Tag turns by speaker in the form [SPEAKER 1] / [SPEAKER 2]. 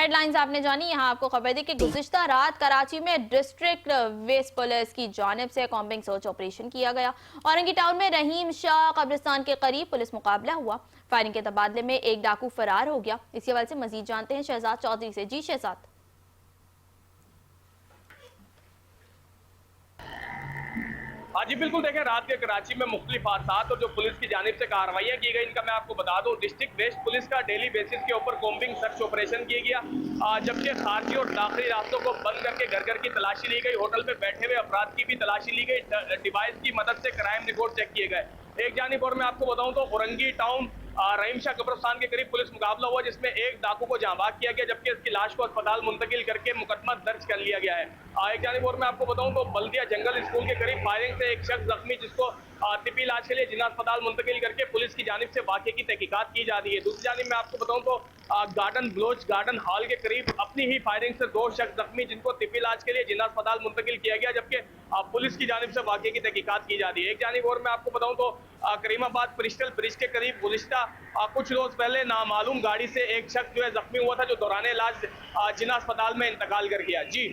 [SPEAKER 1] Headlines आपने जानी। यहाँ आपको खबर दी कि गुज़िश्ता रात कराची में डिस्ट्रिक्ट वेस्ट पुलिस की जानिब से कॉम्बिंग सर्च ऑपरेशन किया गया। औरंगी टाउन में रहीम शाह कब्रिस्तान के करीब पुलिस मुकाबला हुआ। फायरिंग के तबादले में एक डाकू फरार हो गया। इसी हवाले से मजीद जानते हैं शहजाद चौधरी से। जी शहजाद।
[SPEAKER 2] हाँ जी बिल्कुल, देखें रात के कराची में मुख्तलिफ हादसात और जो पुलिस की जानिब से कार्रवाइयाँ की गई, इनका मैं आपको बता दूं, डिस्ट्रिक्ट वेस्ट पुलिस का डेली बेसिस के ऊपर कॉम्बिंग सर्च ऑपरेशन किया गया, जबकि खारजी और दाखिली रास्तों को बंद करके घर घर की तलाशी ली गई। होटल में बैठे हुए अफराद की भी तलाशी ली गई। डिवाइस की मदद से क्राइम रिकॉर्ड चेक किए गए। एक जानिब और मैं आपको बताऊं तो औरंगी टाउन रहीम शाह कब्रिस्तान के करीब पुलिस मुकाबला हुआ, जिसमें एक डाकू को जांबाज किया गया, जबकि इसकी लाश को अस्पताल मुंतकिल करके मुकदमा दर्ज कर लिया गया है। एक जानिब और मैं आपको बताऊं तो बल्दिया जंगल स्कूल के करीब फायरिंग से एक शख्स जख्मी, जिसको तिब्बी इलाज के लिए जिला अस्पताल मुंतकिल करके पुलिस की जानिब से वाक़े की तहकीकात की जा रही है। दूसरी जानिब मैं आपको बताऊं तो गार्डन ब्लोच गार्डन हॉल के करीब अपनी ही फायरिंग से दो शख्स जख्मी, जिनको तिब्बी इलाज के लिए जिला अस्पताल मुंतकिल किया गया, जबकि पुलिस की जानिब से वाक़े की तहकीकात की जा रही है। एक जानिब और मैं आपको बताऊं तो करीमाबाद ब्रिस्टल ब्रिज के करीब गुज़िश्ता कुछ रोज पहले नामालूम गाड़ी से एक शख्स जो है जख्मी हुआ था, जो दौरान इलाज जिला अस्पताल में इंतकाल कर गया। जी।